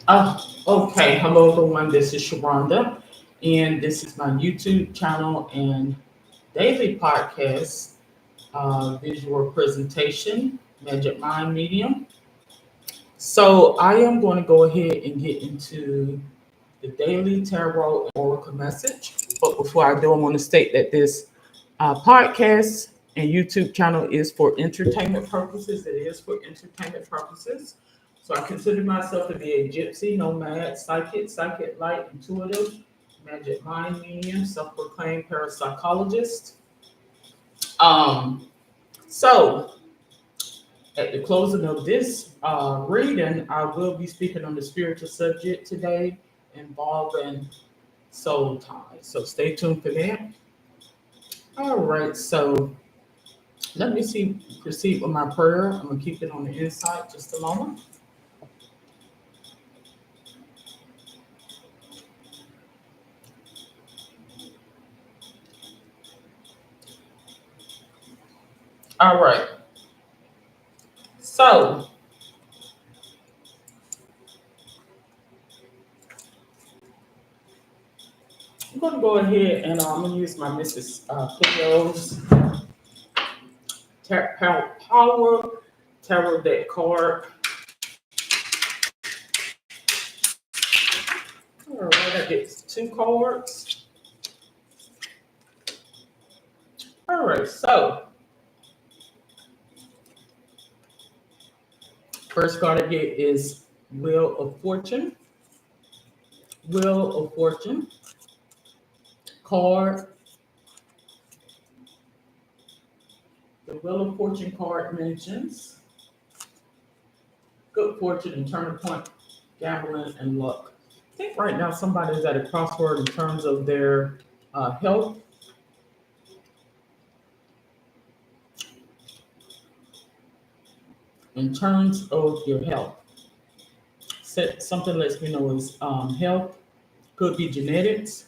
Okay. Hello, everyone. This is Sharonda, and this is my YouTube channel and daily podcast, visual presentation, Magic Mind Medium. So, I am going to go ahead and get into the daily tarot and oracle message. But before I do, I want to state that this podcast and YouTube channel is for entertainment purposes. It is for entertainment purposes. So I consider myself to be a gypsy, nomad, psychic light, intuitive, magic mind medium, self-proclaimed parapsychologist. Um, so at the closing of this reading, I will be speaking on the spiritual subject today involving soul ties. So stay tuned for that. All right, so let me see, proceed with my prayer. I'm gonna keep it on the inside just a moment. All right. So I'm gonna go ahead and I'm gonna use my Mrs. Cleo's Power Tarot deck card. All right, I get two cards. All right, so first card I get is Wheel of Fortune. Wheel of Fortune card. The Wheel of Fortune card mentions good fortune and turning point, gambling, and luck. I think right now somebody's at a crossroad in terms of their health, in terms of your health. Something lets me know is health, could be genetics.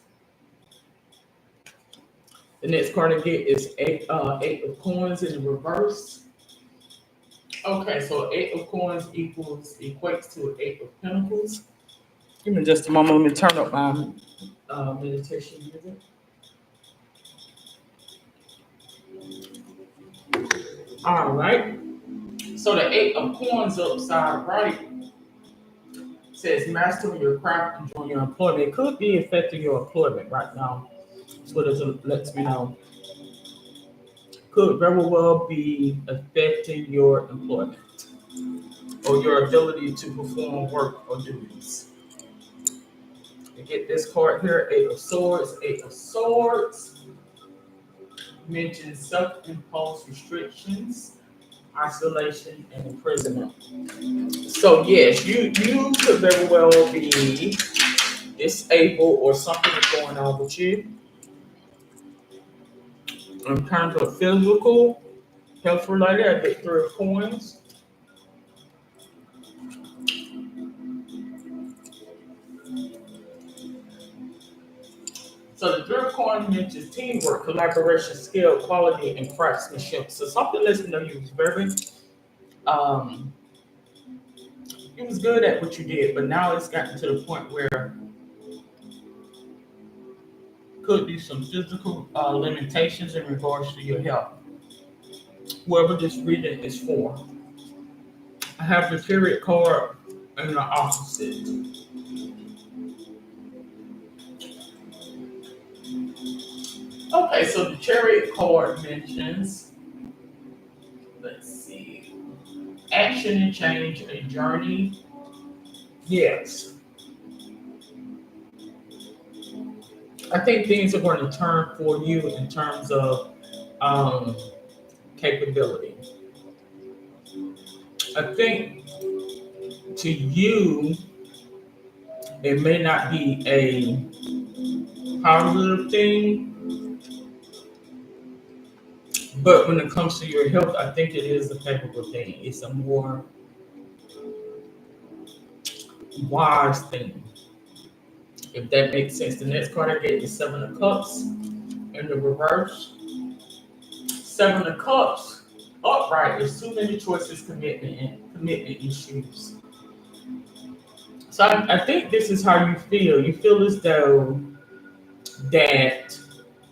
The next card I get is eight of coins in the reverse. Okay, so eight of coins equates to eight of pentacles. Give me just a moment. Let me turn up my meditation music. All right. So the eight of coins upside right says mastering your craft, enjoying your employment. It could be affecting your employment right now. That's what it lets me know. Could very well be affecting your employment or your ability to perform work or duties. You get this card here, Eight of Swords. Eight of Swords mentions self-imposed restrictions, isolation, and imprisonment. So yes, you could very well be disabled or something is going on with you in terms of physical, health related. I get three of coins. So the three of coins mentions teamwork, collaboration, skill, quality, and craftsmanship. So something lets me know you was very um you was good at what you did, but now it's gotten to the point where could be some physical limitations in regards to your health. Whoever this reading is for. I have the period card and the opposite. Okay, so the chariot card mentions, let's see, action and change, a journey. Yes, I think things are going to turn for you in terms of um, capability. I think to you, it may not be a positive thing, but when it comes to your health, I think it is a favorable thing. It's a more wise thing, if that makes sense. The next card I get is Seven of Cups in the reverse. Seven of Cups upright. There's too many choices, commitment issues. So I think this is how you feel. You feel as though that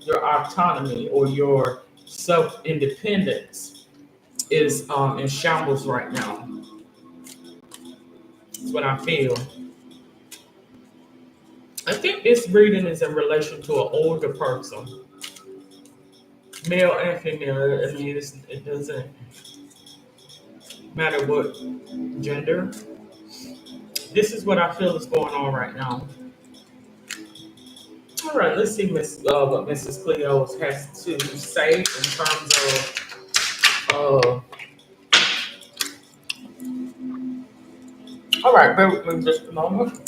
your autonomy or your self independence is in shambles right now. That's what I feel. I think this reading is in relation to an older person, male and female. I mean, it doesn't matter what gender. This is what I feel is going on right now. All right, let's see what Mrs. Cleo has to say in terms of. All right, bear with me just a moment.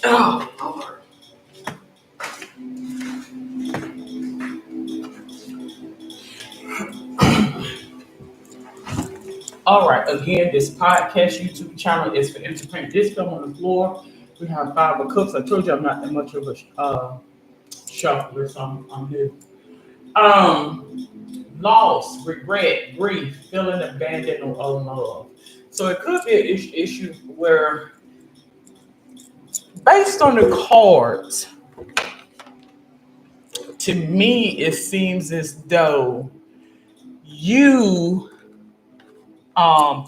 Oh, all right, again, this podcast YouTube channel is for entertainment. This film on the floor. We have five of cups. I told you I'm not that much of a shuffler, so I'm new. Loss, regret, grief, feeling abandoned or unloved. So it could be an issue where, based on the cards, to me, it seems as though you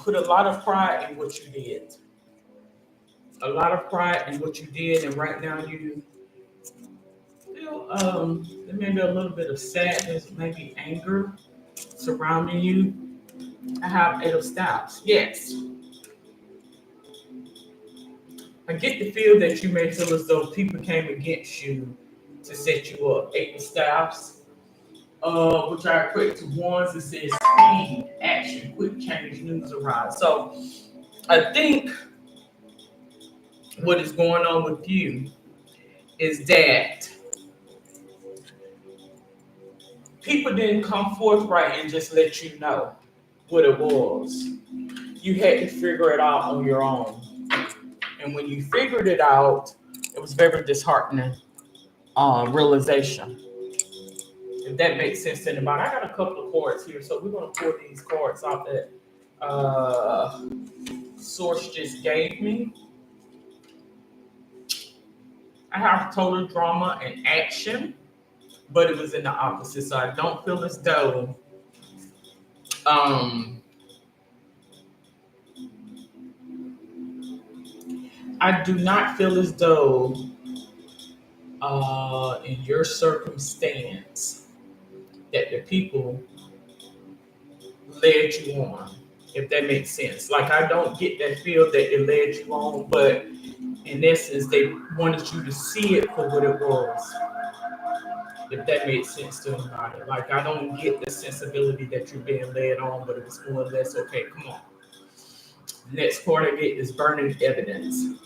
put a lot of pride in what you did. A lot of pride in what you did, and right now you feel there may be a little bit of sadness, maybe anger surrounding you. I have Eight of Staffs. Yes, I get the feel that you may feel as though people came against you to set you up. Eight of Staffs, which I equate to ones. It says speed, action, quick change, news arise. So I think what is going on with you is that people didn't come forthright and just let you know what it was. You had to figure it out on your own. And when you figured it out, it was very disheartening realization. If that makes sense to anybody. I got a couple of cards here, so we're going to pull these cards out that uh, Source just gave me. I have total drama and action, but it was in the opposite. So I don't feel as though um, I do not feel as though in your circumstance that the people led you on, if that makes sense. Like I don't get that feel that they led you on, but in essence, they wanted you to see it for what it was. If that made sense to anybody. Like I don't get the sensibility that you're being led on, but it was more or less okay. Come on. Next part I get is burning evidence.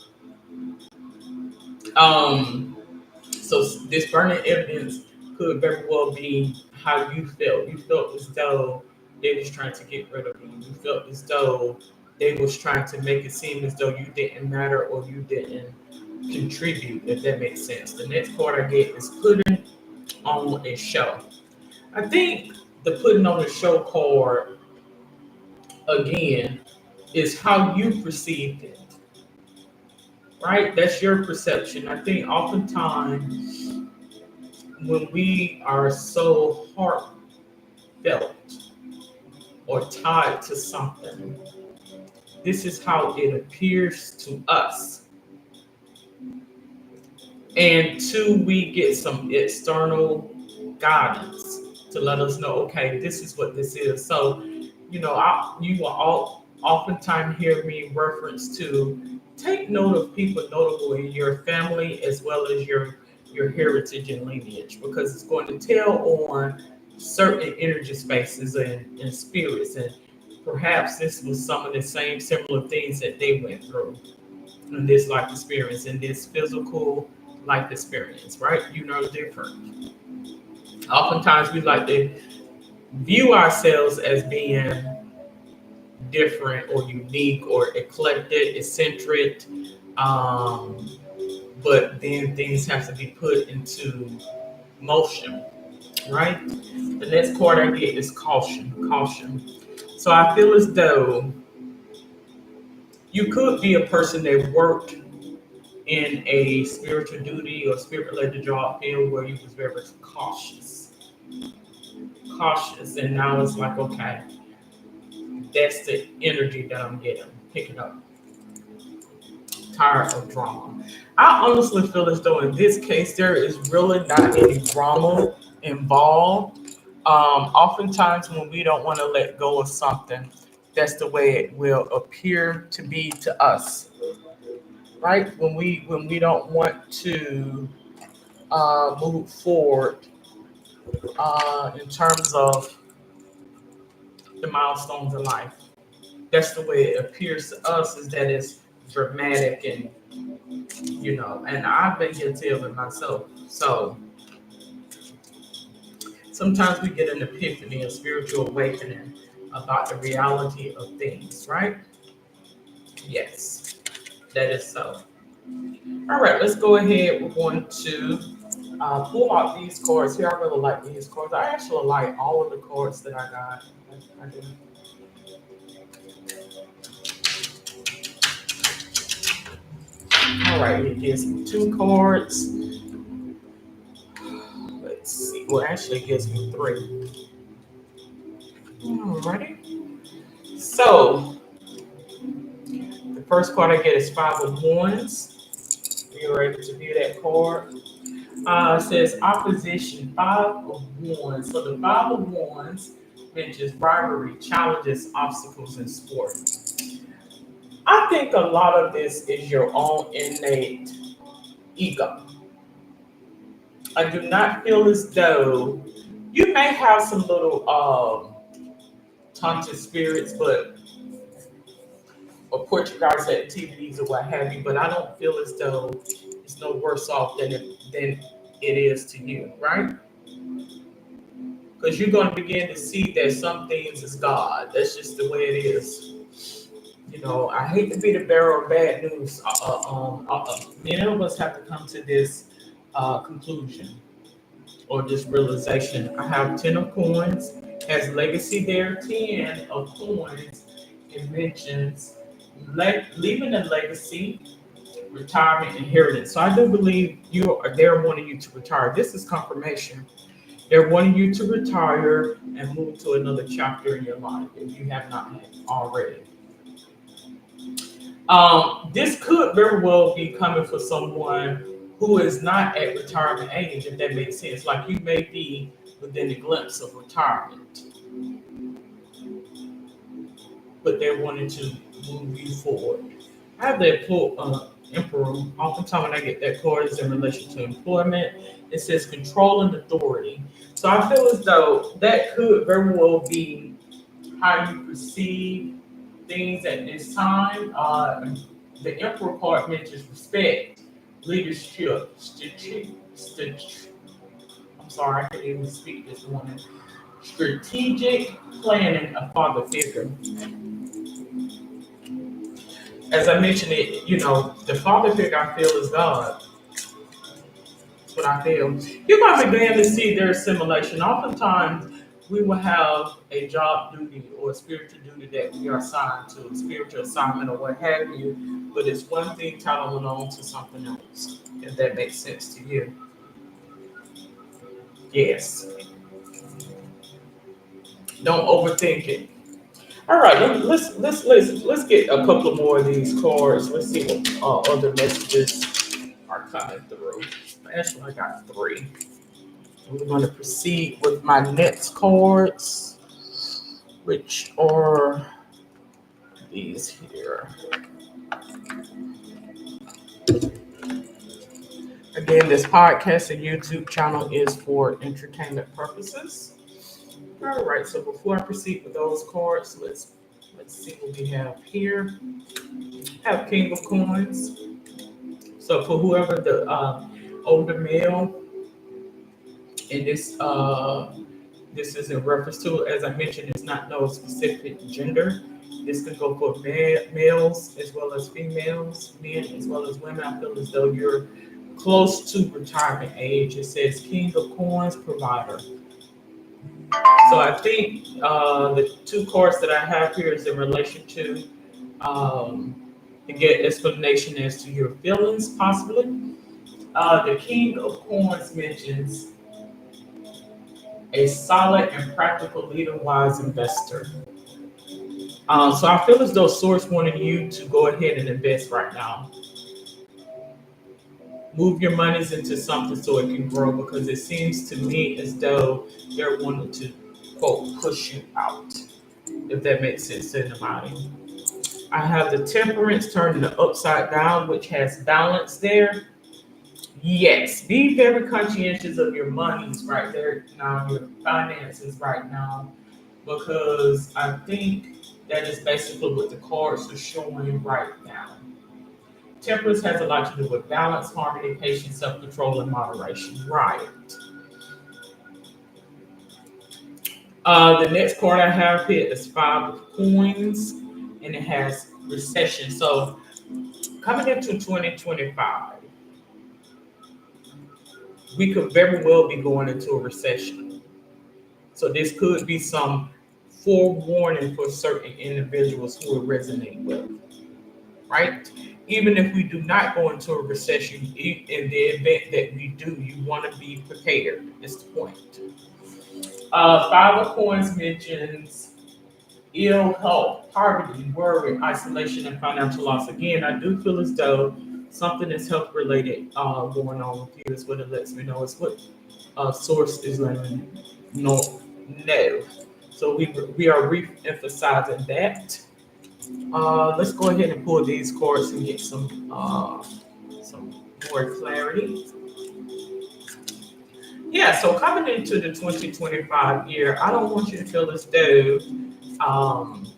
Um, so this burning evidence could very well be how you felt. You felt as though they was trying to get rid of you. You felt as though they was trying to make it seem as though you didn't matter or you didn't contribute, if that makes sense. The next part I get is putting on a show. I think the putting on a show card again is how you perceived it, right? That's your perception. I think oftentimes when we are so heartfelt or tied to something, this is how it appears to us. And two, we get some external guidance to let us know, okay, this is what this is. So, you will oftentimes hear me reference to take note of people notable in your family as well as your heritage and lineage, because it's going to tell on certain energy spaces and spirits. And perhaps this was some of the same similar things that they went through in this life experience, in this physical life experience, right? Different. Oftentimes we like to view ourselves as being different or unique or eclectic, eccentric, um, but then things have to be put into motion. right? The next card I get is caution, caution. So I feel as though you could be a person that worked in a spiritual duty or spirit-related job field where you was very cautious, cautious, and now it's like, okay, that's the energy that I'm getting, picking up. Tired of drama. I honestly feel as though in this case there is really not any drama involved. Oftentimes when we don't want to let go of something, that's the way it will appear to be to us, right? When we don't want to move forward in terms of the milestones in life. That's the way it appears to us, is that it's dramatic and and I've been guilty of it myself. So sometimes we get an epiphany, a spiritual awakening about the reality of things, right? Yes, that is so. All right, let's go ahead. We're going to pull out these cards here. I really like these cards. I actually like all of the cards that I got. I do. All right, it gives me two cards. Let's see. Well, actually, it gives me three. Alrighty. So the first card I get is Five of Wands. You're ready to view that card. It says opposition, Five of Wands. So the Five of Wands mentions rivalry, challenges, obstacles in sport. I think a lot of this is your own innate ego. I do not feel as though you may have some little taunted spirits, but or Portuguese activities or what have you, but I don't feel as though it's no worse off than it is to you, right? Because you're going to begin to see that some things is God. That's just the way it is. I hate to be the bearer of bad news. Many of us have to come to this conclusion or this realization. I have 10 of coins, has legacy there, 10 of coins. It mentions leaving a legacy, retirement, inheritance. So I do believe they're wanting you to retire. This is confirmation. They're wanting you to retire and move to another chapter in your life if you have not already. This could very well be coming for someone who is not at retirement age, if that makes sense. Like you may be within a glimpse of retirement, but they're wanting to move you forward. I have the Emperor. Oftentimes when I get that card, it's in relation to employment. It says control and authority. So I feel as though that could very well be how you perceive things at this time. The Emperor card mentions respect, leadership, I'm sorry, I can't even speak this morning. Strategic planning, a father figure. As I mentioned it, the father figure I feel is God. That's what I feel. You're going to begin to see their assimilation. Oftentimes, we will have a job duty or a spiritual duty that we are assigned to, a spiritual assignment or what have you, but it's one thing tattling on to something else, if that makes sense to you. Yes. Don't overthink it. All right, let's get a couple more of these cards. Let's see what other messages are coming through. Actually, I got three. We're going to proceed with my next cards, which are these here. Again, this podcast and YouTube channel is for entertainment purposes. All right, so before I proceed with those cards, let's see what we have here. Have King of Coins. So for whoever the older male in this is in reference to, as I mentioned, it's not no specific gender. This can go for males as well as females, men as well as women. I feel as though you're close to retirement age. It says King of Coins provider. So I think the two cards that I have here is in relation um, to get explanation as to your feelings, possibly. The King of Coins mentions a solid and practical leader, wise investor. So I feel as though Source wanted you to go ahead and invest right now. Move your monies into something so it can grow because it seems to me as though they're wanting to, quote, push you out, if that makes sense to anybody. I have the temperance turned into upside down, which has balance there. Yes, be very conscientious of your monies right there now, your finances right now, because I think that is basically what the cards are showing right now. Temperance has a lot to do with balance, harmony, patience, self-control, and moderation. Right. The next card I have here is Five of Coins, and it has recession. So coming into 2025, we could very well be going into a recession. So this could be some forewarning for certain individuals who will resonate with, right? Even if we do not go into a recession, in the event that we do, you want to be prepared. Is the point. Five of Coins mentions ill health, poverty, worry, isolation, and financial loss. Again, I do feel as though something is health related going on with you. Is what it lets me know. It's what source is letting me know. No. So we are re-emphasizing that. Let's go ahead and pull these cards and get some more clarity. Yeah, so coming into the 2025 year, I don't want you to feel as though um,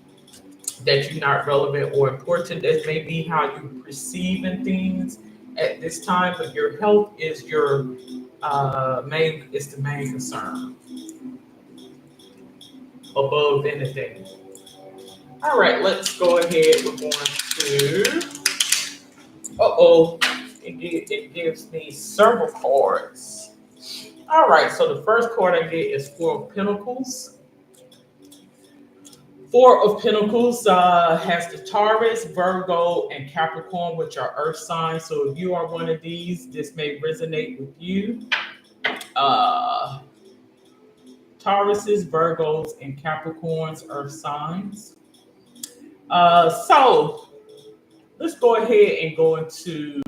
that you're not relevant or important. That may be how you perceiving things at this time, but your health is your the main concern above anything. All right, let's go ahead. We're going to. It gives me several cards. All right, so the first card I get is Four of Pentacles. Four of Pentacles has the Taurus, Virgo, and Capricorn, which are earth signs. So if you are one of these, this may resonate with you. Uh, Tauruses, Virgos, and Capricorns, earth signs. So let's go ahead and go into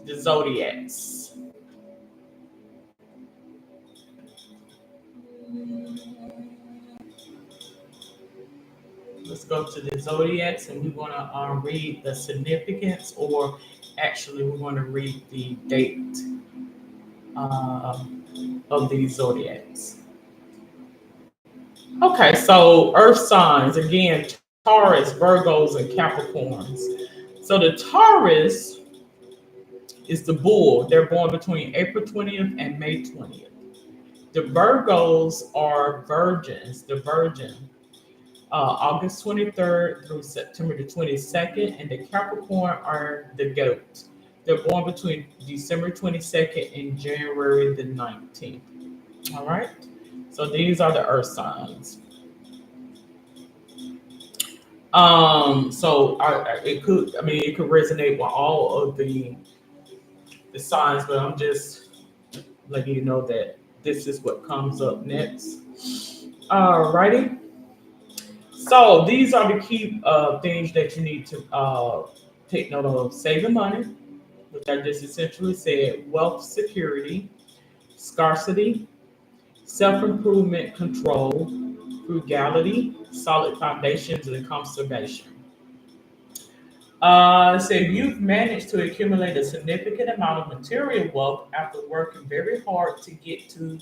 the zodiacs. Let's go to the zodiacs and we're going to read the significance, or actually, we're going to read the date uh, of these zodiacs. Okay, so earth signs again: Taurus, Virgos, and Capricorns. So the Taurus is the bull. They're born between April 20th and May 20th. The Virgos are virgins, the virgin, August 23rd through September the 22nd, and the Capricorn are the goat. They're born between December 22nd and January the 19th. All right. So these are the earth signs. It could resonate with all of the signs, but I'm just letting you know that this is what comes up next. Alrighty. So these are the key things that you need to take note of: saving money, which I just essentially said, wealth security, scarcity, self-improvement, control, frugality, solid foundations, and conservation. So you've managed to accumulate a significant amount of material wealth after working very hard to get to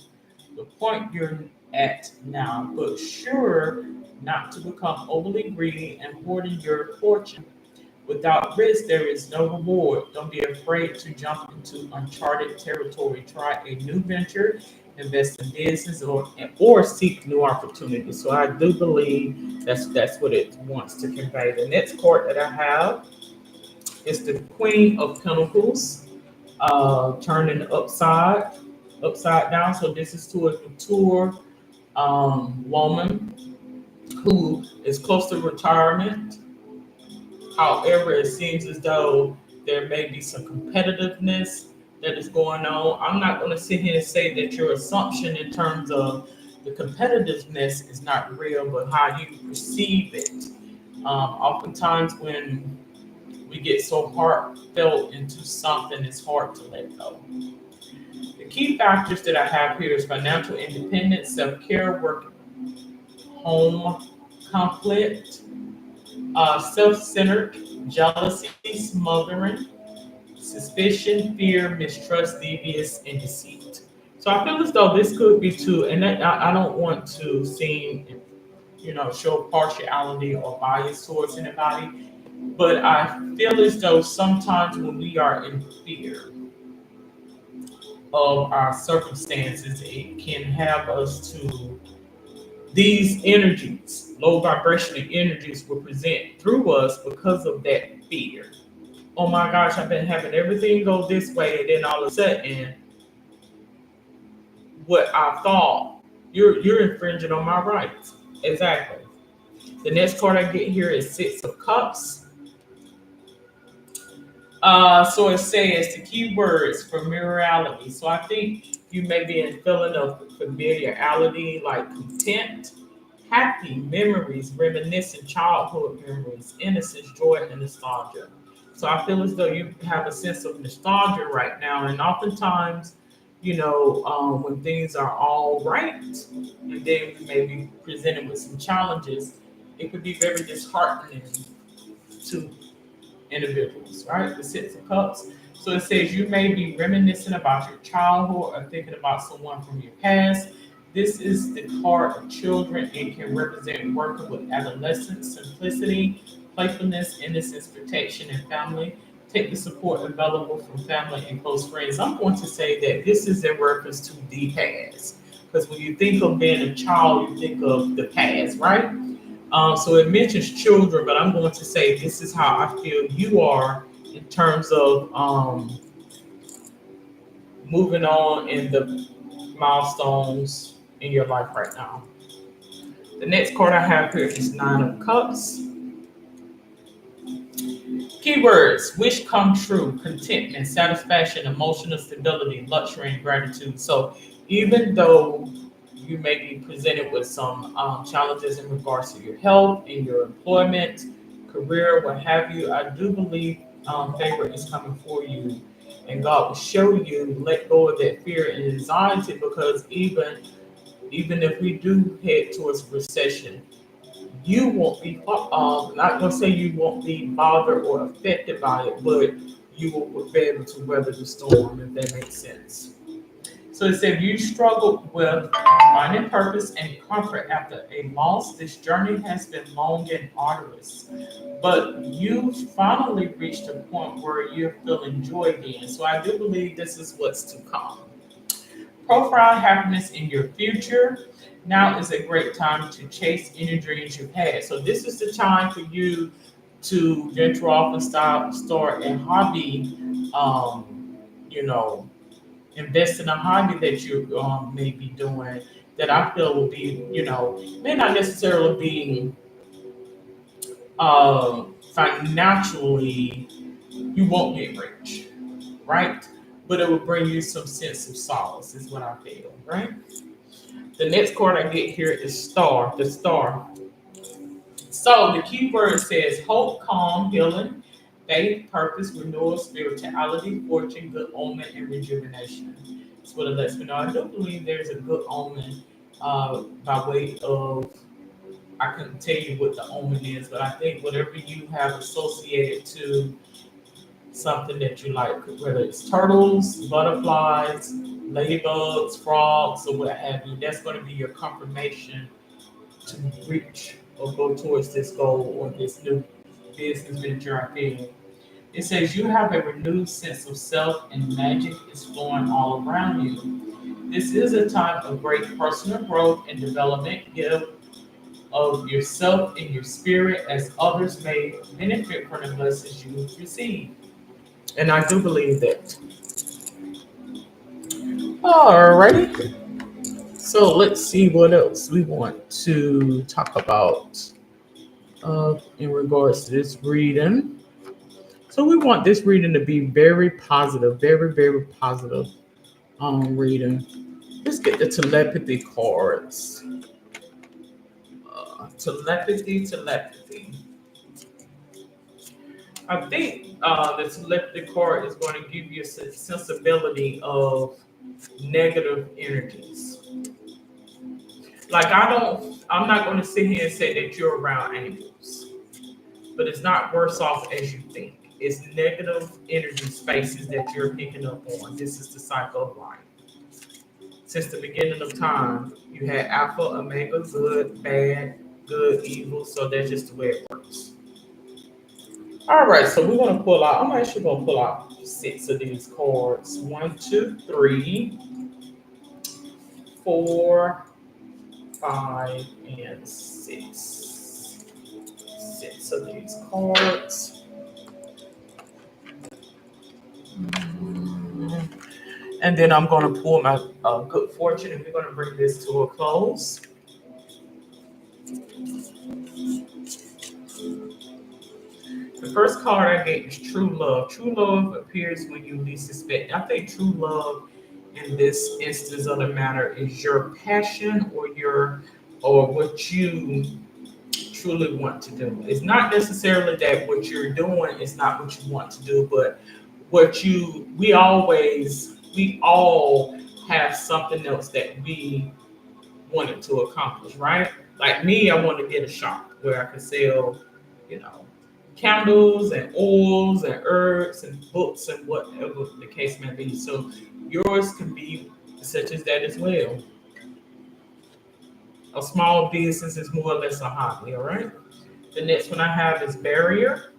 the point you're at now, but sure not to become overly greedy and hoarding your fortune. Without risk, there is no reward. Don't be afraid to jump into uncharted territory. Try a new venture, invest in business, or seek new opportunities. So I do believe that's what it wants to convey. The next card that I have It's the Queen of Pentacles, turning upside down. So this is to a mature woman who is close to retirement. However, it seems as though there may be some competitiveness that is going on. I'm not going to sit here and say that your assumption in terms of the competitiveness is not real, but how you perceive it. Oftentimes, when we get so heartfelt into something, it's hard to let go. The key factors that I have here is financial independence, self care, work, home conflict, self centered, jealousy, smothering, suspicion, fear, mistrust, devious, and deceit. So I feel as though this could be too, and I don't want to seem, show partiality or bias towards anybody, but I feel as though sometimes when we are in fear of our circumstances, it can have us to these energies, low vibrational energies, will present through us because of that fear. Oh my gosh, I've been having everything go this way, and then all of a sudden, what I thought you're infringing on my rights. Exactly. The next card I get here is Six of Cups. So it says the key words familiarity. So I think you may be in feeling of familiarity, like content, happy memories, reminiscent childhood memories, innocence, joy, and nostalgia. So I feel as though you have a sense of nostalgia right now, and oftentimes, when things are all right, and then we may be presented with some challenges, it could be very disheartening to individuals, right? The Six of Cups. So it says you may be reminiscing about your childhood or thinking about someone from your past. This is the card of children and can represent working with adolescence, simplicity, playfulness, innocence, protection, and family. Take the support available from family and close friends. I'm going to say that this is in reference to the past. Because when you think of being a child, you think of the past, right? So it mentions children, but I'm going to say this is how I feel you are in terms of moving on in the milestones in your life right now. The next card I have here is Nine of Cups. Keywords: wish come true, contentment, satisfaction, emotional stability, luxury, and gratitude. So even though you may be presented with some challenges in regards to your health and your employment, career, what have you, I do believe favor is coming for you. And God will show you, let go of that fear and anxiety, because even if we do head towards recession, you won't be, not going to say you won't be bothered or affected by it, but you will be able to weather the storm, if that makes sense. So it said you struggled with finding purpose and comfort after a loss. This journey has been long and arduous, but you finally reached a point where you're feeling joy again. So I do believe this is what's to come. Profile happiness in your future. Now is a great time to chase any dreams you've had. So this is the time for you to venture off and start a hobby. You know, invest in a hobby that you may be doing that I feel will be, may not necessarily be financially, you won't get rich, right? But it will bring you some sense of solace, is what I feel, right? The next card I get here is Star, the Star. So the key word says hope, calm, healing, faith, purpose, renewal, spirituality, fortune, good omen, and rejuvenation. That's what it lets me know. I do believe there's a good omen by way of, I couldn't tell you what the omen is, but I think whatever you have associated to something that you like, whether it's turtles, butterflies, ladybugs, frogs, or what have you, that's going to be your confirmation to reach or go towards this goal or this new business venture I feel. It says you have a renewed sense of self and magic is flowing all around you. This is a time of great personal growth and development. Give of yourself and your spirit as others may benefit from the blessings you receive. And I do believe that. Alrighty. So let's see what else we want to talk about in regards to this reading. So we want this reading to be very positive, very, very positive reading. Let's get the telepathy cards. Telepathy. I think the telepathy card is going to give you a sensibility of negative energies. Like I'm not going to sit here and say that you're around angels, but it's not worse off as you think. It's negative energy spaces that you're picking up on. This is the cycle of life. Since the beginning of time, you had alpha, omega, good, bad, good, evil. So that's just the way it works. All right, so we're gonna pull out. I'm actually gonna pull out 6 of these cards. One, two, three, four, five, and six. 6 of these cards. And then I'm gonna pull my good fortune, and we're gonna bring this to a close. The first card I get is true love. True love appears when you least expect. I think true love in this instance of the matter is your passion or what you truly want to do. It's not necessarily that what you're doing is not what you want to do, but we all have something else that we wanted to accomplish, right? Like me, I want to get a shop where I can sell, you know, candles and oils and herbs and books and whatever the case may be. So yours can be such as that as well. A small business is more or less a hobby, all right? The next one I have is barrier.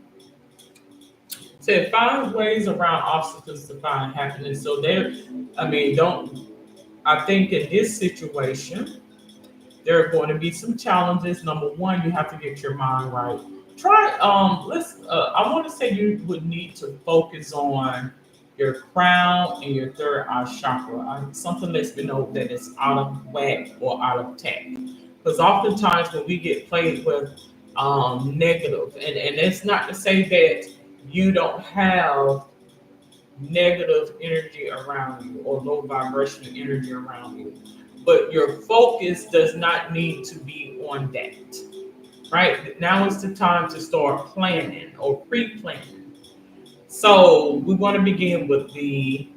Said find ways around obstacles to find happiness. So there, I mean, don't I think in this situation, there are going to be some challenges. Number one, you have to get your mind right. Try let's I want to say you would need to focus on your crown and your third eye chakra. Something lets me know that it's out of whack or out of tact. Because oftentimes when we get played with negative, and it's not to say that you don't have negative energy around you or low vibrational energy around you. But your focus does not need to be on that. Right? Now is the time to start planning or pre-planning. So we want to begin with the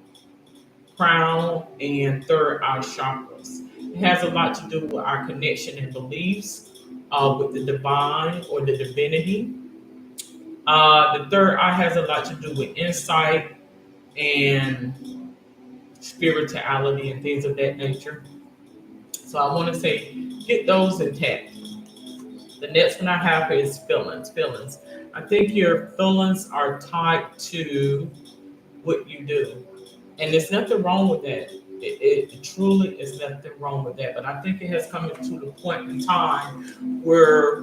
crown and third eye chakras. It has a lot to do with our connection and beliefs with the divine or the divinity. The third eye has a lot to do with insight and spirituality and things of that nature. So I want to say get those intact. The next one I have is feelings. Feelings. I think your feelings are tied to what you do, and there's nothing wrong with that. It truly is nothing wrong with that. But I think it has come to the point in time where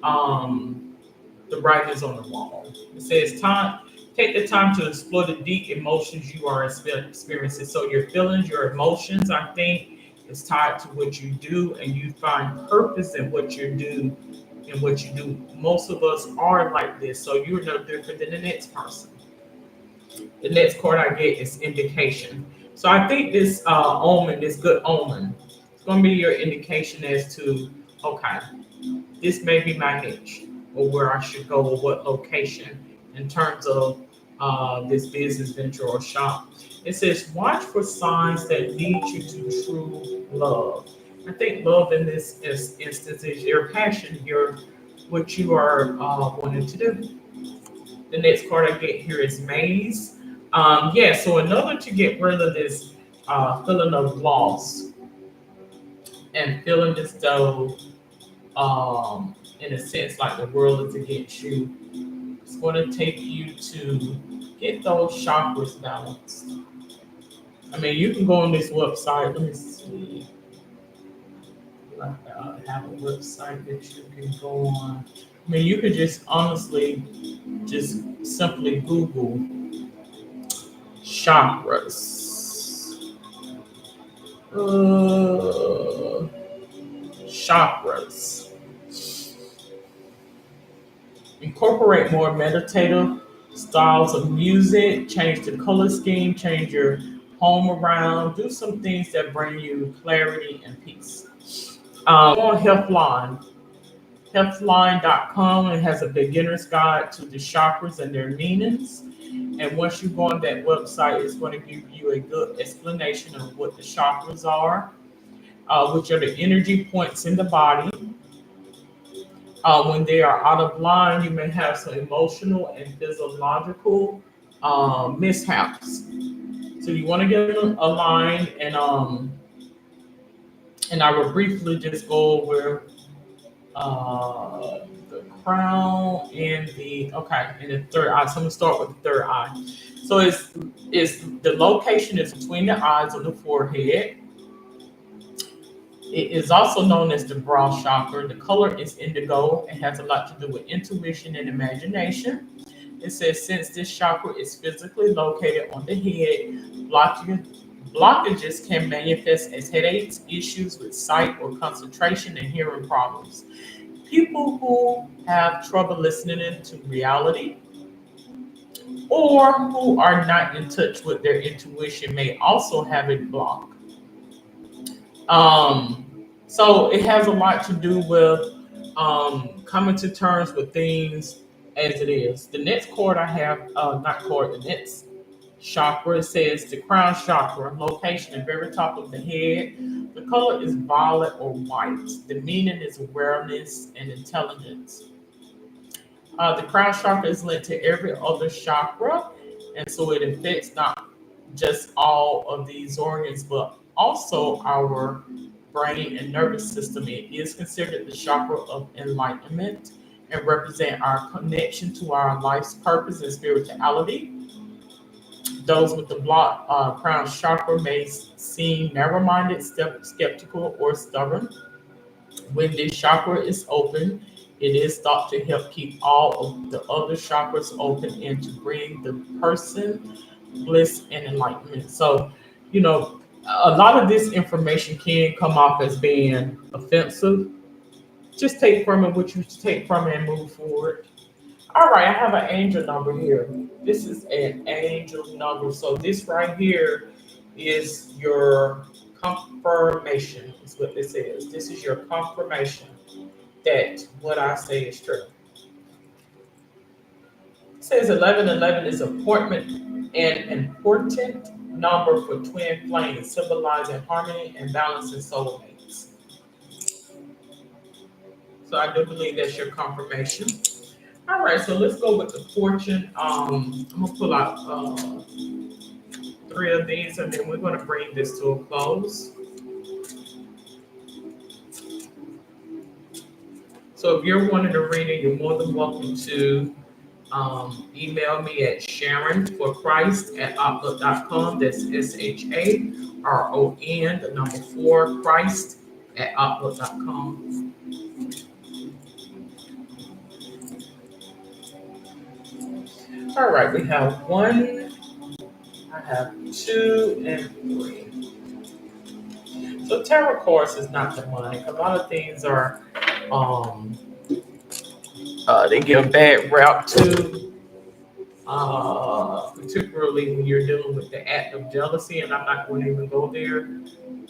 the writing is on the wall. It says time. Take the time to explore the deep emotions you are experiencing. So your feelings, your emotions, I think, is tied to what you do, and you find purpose in what you do and what you do. Most of us are like this, so you're no different than the next person. The next card I get is indication. So I think this omen, this good omen, it's going to be your indication as to, okay, this may be my niche or where I should go or what location in terms of this business venture or shop. It says, watch for signs that lead you to true love. I think love in this instance is your passion, your what you are wanting to do. The next card I get here is maze. Yeah, so in order to get rid of this feeling of loss and feeling as though, in a sense, like the world is against you, it's going to take you to get those chakras balanced. I mean, you can go on this website. Let me see. Have a website that you can go on. I mean, you could just honestly, just simply Google chakras. Uh, chakras. Incorporate more meditative styles of music, change the color scheme, change your home around, do some things that bring you clarity and peace. On Healthline, healthline.com, it has a beginner's guide to the chakras and their meanings. And once you go on that website, it's going to give you a good explanation of what the chakras are, which are the energy points in the body. When they are out of line, you may have some emotional and physiological mishaps. So you want to get aligned, and I will briefly just go over the crown and the third eye. So I'm gonna start with the third eye. So it's the location is between the eyes on the forehead. It is also known as the brow chakra. The color is indigo. It has a lot to do with intuition and imagination. It says since this chakra is physically located on the head, blockages can manifest as headaches, issues with sight or concentration, and hearing problems. People who have trouble listening into reality or who are not in touch with their intuition may also have it blocked. So it has a lot to do with coming to terms with things as it is. The next chord I have, not chord, the next chakra says the crown chakra, location at the very top of the head. The color is violet or white. The meaning is awareness and intelligence. The crown chakra is linked to every other chakra, and so it affects not just all of these organs, but also our brain and nervous system. It is considered the chakra of enlightenment and represent our connection to our life's purpose and spirituality. Those with the blocked crown chakra may seem narrow-minded, skeptical, or stubborn. When this chakra is open, it is thought to help keep all of the other chakras open and to bring the person bliss and enlightenment. So, you know, a lot of this information can come off as being offensive. Just take from it what you take from it and move forward. All right, I have an angel number here. This is an angel number. So this right here is your confirmation, is what this is. This is your confirmation that what I say is true. It says 1111 is an important number for twin flames, symbolizing harmony and balance in soulmates. So I do believe that's your confirmation. All right, so let's go with the fortune. I'm gonna pull out three of these, and then we're gonna bring this to a close. So if you're wanting to read it, you're more than welcome to email me at sharonforchrist@outlook.com. That's SHARON, the number 4, Christ at outlook.com. All right, we have 1, I have 2, and 3. So tarot cards is not demonic. A lot of things are, um, they give a bad rap to, particularly when you're dealing with the act of jealousy, and I'm not going to even go there.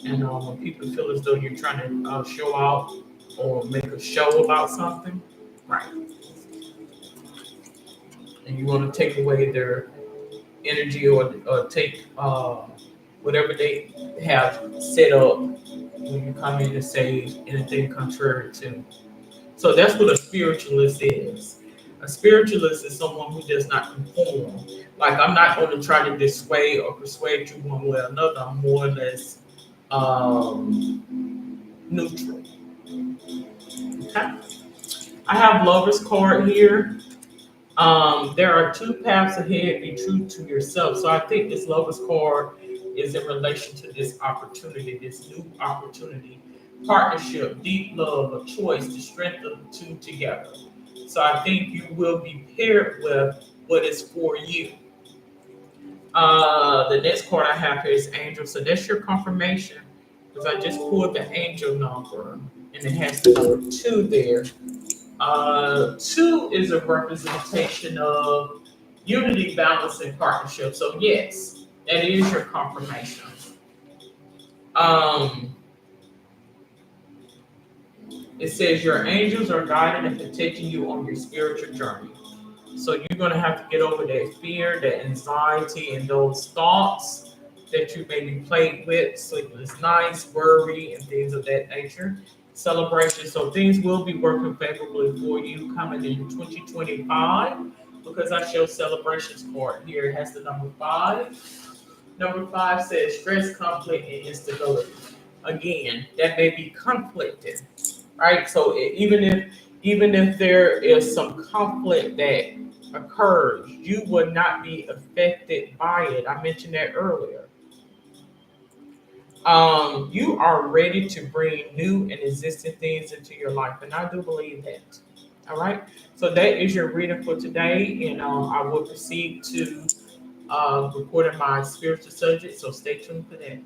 And when people feel as though you're trying to show out or make a show about something, right? And you want to take away their energy or take whatever they have set up when you come in and say anything contrary to. So that's what a spiritualist is. A spiritualist is someone who does not conform. Like I'm not going to try to dissuade or persuade you one way or another. I'm more or less neutral. Okay. I have Lover's card here. There are two paths ahead. Be true to yourself. So I think this Lover's card is in relation to this opportunity, this new opportunity, partnership, deep love, a choice, the strength of the two together. So I think you will be paired with what is for you. The next card I have here is angel. So that's your confirmation because I just pulled the angel number and it has the number two there. Two is a representation of unity, balance, and partnership. So yes, that is your confirmation. Um, it says your angels are guiding and protecting you on your spiritual journey. So you're going to have to get over that fear, that anxiety, and those thoughts that you may be plagued with, sleepless nights, worry, and things of that nature. Celebration. So things will be working favorably for you coming in 2025 because I show celebrations card here. It has the number five. Number five says stress, conflict, and instability. Again, that may be conflicted, right? So even if there is some conflict that occurs, you would not be affected by it. I mentioned that earlier. You are ready to bring new and existing things into your life, and I do believe that. All right. So that is your reading for today, and I will proceed to recording my spiritual subject. So stay tuned for that.